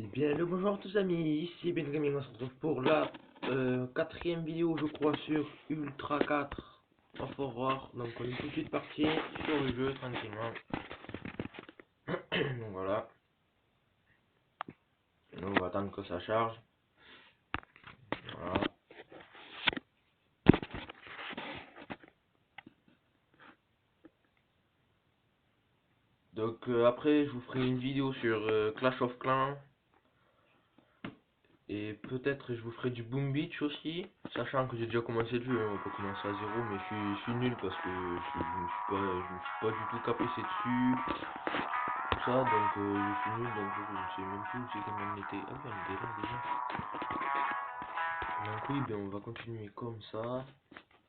Eh bien, le bonjour à tous amis, ici Ben Gaming, on se retrouve pour la quatrième vidéo je crois sur Ultra 4 en Horror. Donc on est tout de suite parti sur le jeu tranquillement. Donc voilà. Donc, on va attendre que ça charge. Voilà. Donc après je vous ferai une vidéo sur Clash of Clans. Et peut-être je vous ferai du Boom Beach aussi, sachant que j'ai déjà commencé le jeu, on peut commencer à zéro, mais je suis nul parce que je me suis pas du tout capé dessus, tout ça, donc je suis nul, donc je ne sais même plus où c'est qu'on en était. Ah ben on était là déjà. Donc oui, ben on va continuer comme ça.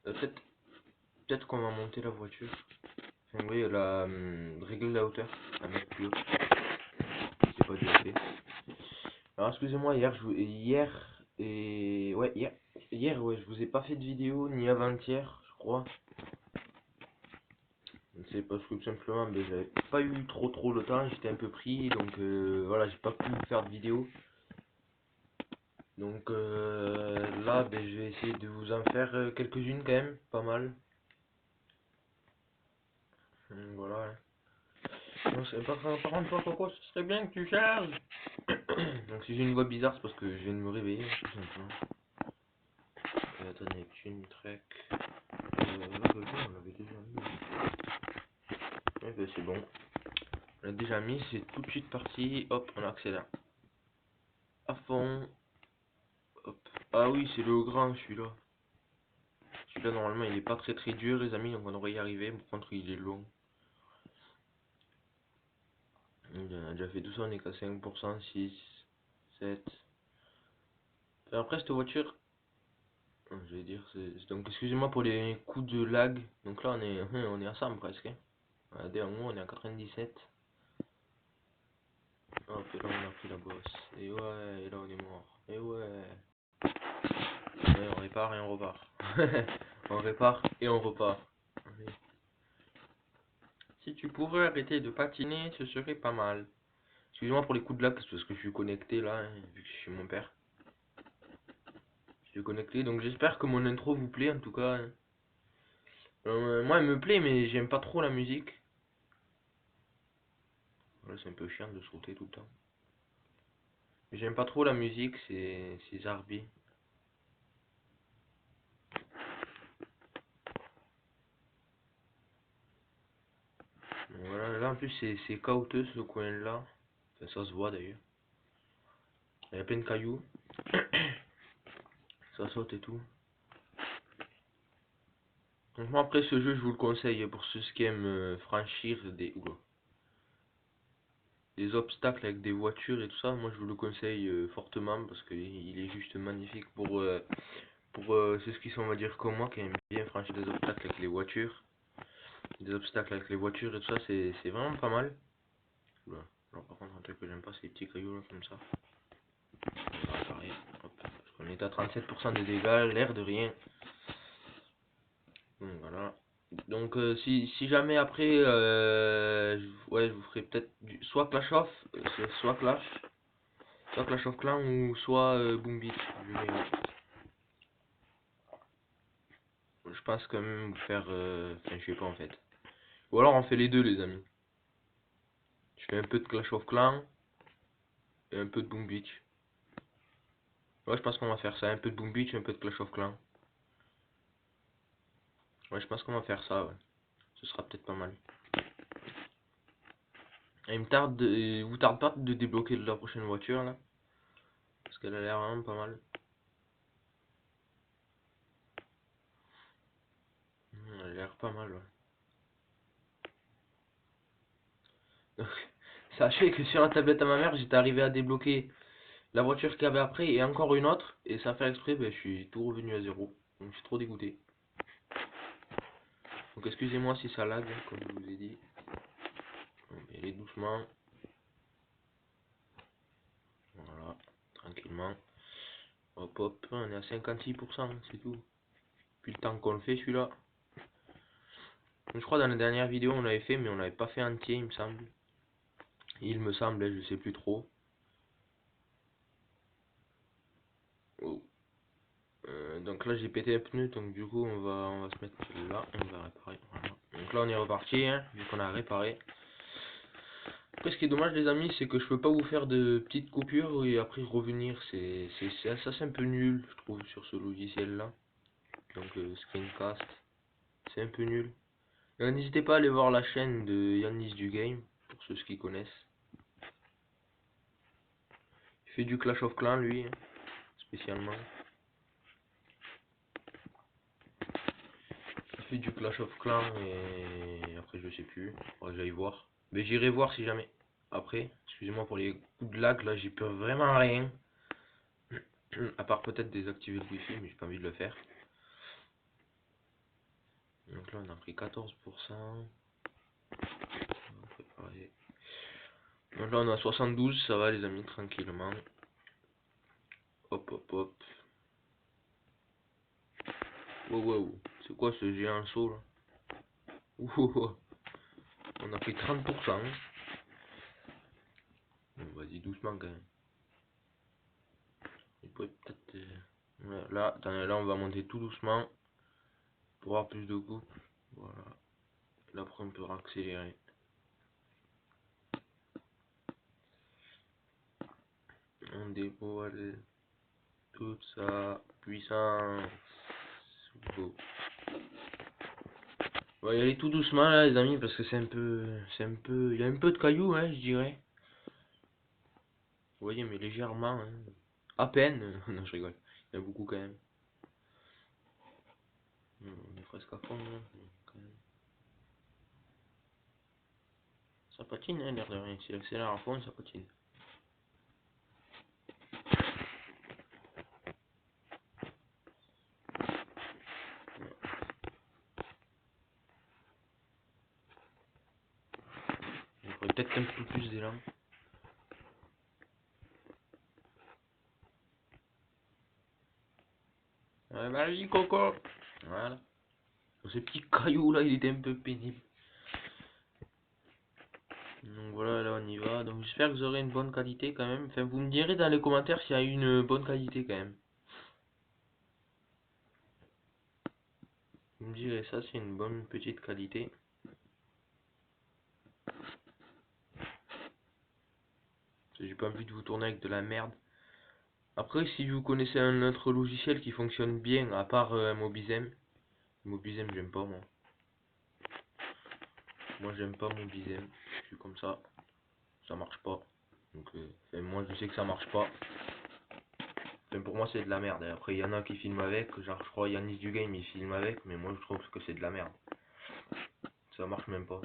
Peut-être qu'on va monter la voiture. Enfin, oui, régler la hauteur, la mettre plus haute. C'est pas déjà fait. Alors excusez-moi, hier, ouais, je vous ai pas fait de vidéo, ni avant-hier, je crois. C'est parce que tout simplement, ben, j'avais pas eu trop le temps, j'étais un peu pris, donc voilà, j'ai pas pu faire de vidéo. Donc là, ben, je vais essayer de vous en faire quelques-unes quand même, pas mal. Voilà. Non, par contre, toi, Coco, ce serait bien que tu charges. Donc si j'ai une voix bizarre, c'est parce que je viens de me réveiller, tout simplement. Attendez, Neptune, Trek. On l'avait déjà mis. Ouais, ben, c'est bon. On l'a déjà mis, c'est tout de suite parti. Hop, on accélère. À fond. Hop. Ah oui, c'est le grand celui-là. Celui-là, normalement, il est pas très dur, les amis, donc on devrait y arriver. Par contre, il est long. On a déjà fait tout ça, on est qu'à 5%, 6, 7. Après, cette voiture, je vais dire, donc excusez-moi pour les coups de lag. Donc là, on est à 100 presque. Hein. Regardez, en haut, on est à 97. Hop, et là, on a pris la bosse. Et ouais, et là, on est mort. Et ouais. Ouais, on répare et on repart. On répare et on repart. Allez. Si tu pouvais arrêter de patiner, ce serait pas mal. Excusez-moi pour les coups de lag, parce que je suis connecté là, hein, vu que je suis mon père. Je suis connecté, donc j'espère que mon intro vous plaît en tout cas. Hein. Moi, elle me plaît, mais j'aime pas trop la musique. Voilà, c'est un peu chiant de sauter tout le temps. J'aime pas trop la musique, c'est zarbi. Voilà, là en plus c'est caouteux ce coin là. Enfin, ça se voit d'ailleurs. Il y a plein de cailloux. Ça saute et tout. Donc moi après ce jeu je vous le conseille pour ceux qui aiment franchir des obstacles avec des voitures et tout ça. Moi je vous le conseille fortement parce qu'il est juste magnifique pour ceux qui sont on va dire comme moi qui aiment bien franchir des obstacles avec les voitures. Des obstacles avec les voitures et tout ça c'est vraiment pas mal. Voilà. Alors par contre un truc que j'aime pas c'est les petits cailloux là comme ça. Voilà, pareil. Hop. On est à 37% de dégâts, l'air de rien. Donc voilà. Donc si jamais après ouais je vous ferai peut-être soit Clash of Clans ou soit Boom Beach. Je pense quand même faire enfin je sais pas en fait. Ou alors on fait les deux les amis. Je fais un peu de Clash of Clans et un peu de Boom Beach. Ouais je pense qu'on va faire ça, un peu de Boom Beach et un peu de Clash of Clans. Ouais je pense qu'on va faire ça ouais. Ce sera peut-être pas mal. Et vous tarde pas de débloquer la prochaine voiture là. Parce qu'elle a l'air vraiment pas mal. Elle a l'air pas mal ouais. Sachez que sur la tablette à ma mère, j'étais arrivé à débloquer la voiture qu'il y avait après et encore une autre. Et sans faire exprès, ben, je suis tout revenu à zéro. Donc je suis trop dégoûté. Donc excusez-moi si ça lag, comme je vous ai dit. On va y aller doucement. Voilà, tranquillement. Hop hop, on est à 56%, c'est tout. Depuis le temps qu'on le fait celui-là. Je crois dans la dernière vidéo on l'avait fait, mais on l'avait pas fait entier, il me semble. Il me semble, je sais plus trop. Donc là j'ai pété un pneu, donc du coup on va se mettre là et on va réparer. Voilà. Donc là on est reparti, hein, vu qu'on a réparé. Après ce qui est dommage les amis, c'est que je peux pas vous faire de petites coupures et après revenir. C'est un peu nul je trouve sur ce logiciel là. Donc Screencast, c'est un peu nul. N'hésitez pas à aller voir la chaîne de Yannis du Game, pour ceux qui connaissent. Il fait du Clash of Clans lui, hein, spécialement. Il fait du Clash of Clans et après je sais plus, faudrait que j'aille voir. Mais j'irai voir si jamais. Après, excusez-moi pour les coups de lag, là j'y peux vraiment rien. À part peut-être désactiver le wifi, mais j'ai pas envie de le faire. Donc là on a pris 14%. On va préparer. Donc là on a 72, ça va les amis, tranquillement. Hop hop hop. Wow wow, c'est quoi ce géant saut là? Ouh, on a pris 30%. Bon, vas-y doucement quand même. Il pourrait peut-être... ouais, là, attendez, là on va monter tout doucement. Pour avoir plus de coupe. Voilà. Là après on peut accélérer. On dévoile toute sa puissance. Go. On va y aller tout doucement là les amis parce que c'est un peu... il y a un peu de cailloux hein je dirais. Vous voyez mais légèrement hein. À peine. Non je rigole. Il y en a beaucoup quand même. On est presque à fond là. Quand même. Ça patine hein l'air de rien. Si l'accélère à fond ça patine. Il faudrait peut-être un peu plus d'élan. Ouais, vas-y Coco. Voilà. Ce petit caillou là il était un peu pénible. Donc voilà, là on y va. Donc j'espère que vous aurez une bonne qualité quand même. Enfin, vous me direz dans les commentaires s'il y a une bonne qualité quand même. Vous me direz ça, c'est une bonne petite qualité. J'ai pas envie de vous tourner avec de la merde. Après, si vous connaissez un autre logiciel qui fonctionne bien, à part Mobizem. Mobizem, j'aime pas moi. Moi, j'aime pas Mobizem. Je suis comme ça. Ça marche pas. Donc, enfin, moi, je sais que ça marche pas. Enfin, pour moi, c'est de la merde. Et après, il y en a qui filment avec. Genre, je crois Yannis du Game, il filme avec. Mais moi, je trouve que c'est de la merde. Ça marche même pas.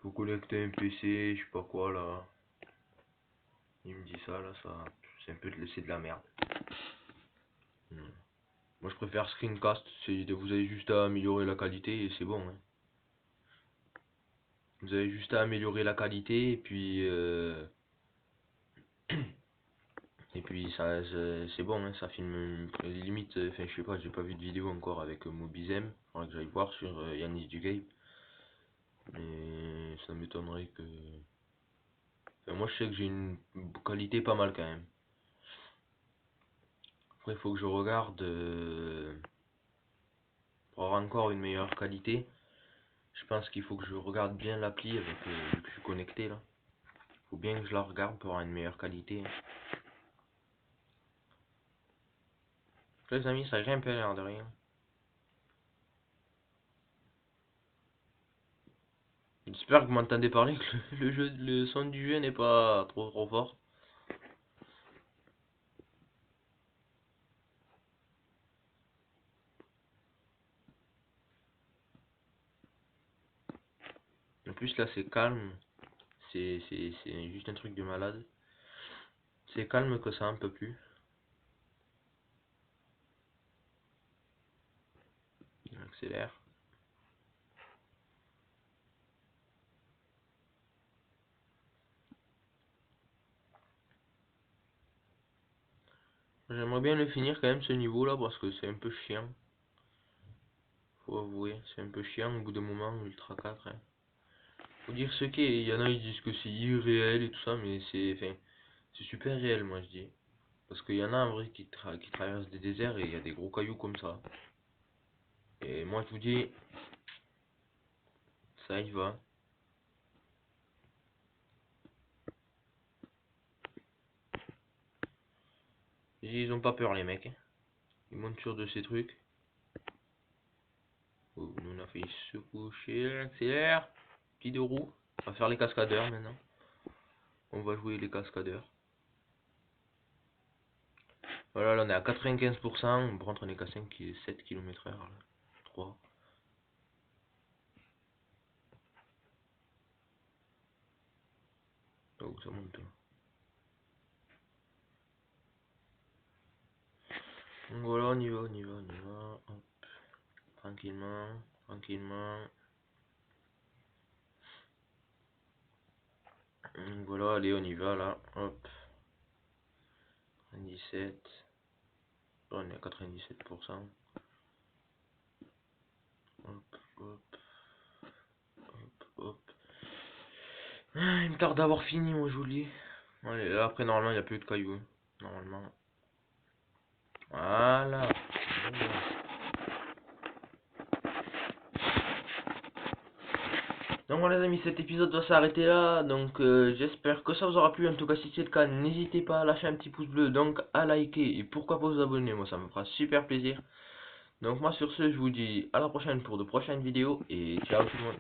Faut connecter un PC, je sais pas quoi là. Il me dit ça là, ça. C'est un peu c'est de la merde. Moi je préfère Screencast, vous avez juste à améliorer la qualité et c'est bon. Hein. Vous avez juste à améliorer la qualité et puis ça c'est bon, hein, ça filme limite, enfin je sais pas, j'ai pas vu de vidéo encore avec Mobizem, faudrait que j'aille voir sur Yannis du Game. Mais ça m'étonnerait que. Enfin, moi je sais que j'ai une qualité pas mal quand même. Après il faut que je regarde pour avoir encore une meilleure qualité. Je pense qu'il faut que je regarde bien l'appli avec vu que je suis connecté là. Faut bien que je la regarde pour avoir une meilleure qualité. Les amis, ça grimpe l'air de rien. J'espère que vous m'entendez parler, que le son du jeu n'est pas trop fort. En plus là c'est calme. C'est juste un truc de malade. C'est calme que ça un peu plus. On accélère. J'aimerais bien le finir quand même ce niveau là parce que c'est un peu chiant. Faut avouer, c'est un peu chiant au bout d'un moment, Ultra 4. Hein. Faut dire ce qu'est, il y en a ils disent que c'est irréel et tout ça, mais c'est enfin, c'est super réel moi je dis. Parce qu'il y en a en vrai qui traversent des déserts et il y a des gros cailloux comme ça. Et moi je vous dis, ça y va. Ils ont pas peur les mecs, hein. Ils montent sur de ces trucs. Oh, nous on a failli se coucher, accélère. Petit deux roues. On va faire les cascadeurs maintenant. On va jouer les cascadeurs. Voilà, là on est à 95%. Par contre on est qu'à 7 km/h. 3. Donc ça monte. Donc voilà, on y va, on y va, on y va. Hop. Tranquillement, tranquillement. Donc voilà, allez, on y va là. Hop. 97. On est à 97%. Hop, hop, hop, hop. Ah, il me tarde d'avoir fini, moi je vous le dis. Allez, là, après, normalement, il n'y a plus de cailloux, hein. Normalement. Voilà. Donc voilà les amis, cet épisode va s'arrêter là, donc j'espère que ça vous aura plu. En tout cas si c'est le cas, n'hésitez pas à lâcher un petit pouce bleu, donc à liker et pourquoi pas vous abonner, moi ça me fera super plaisir. Donc moi sur ce je vous dis à la prochaine pour de prochaines vidéos et ciao tout le monde.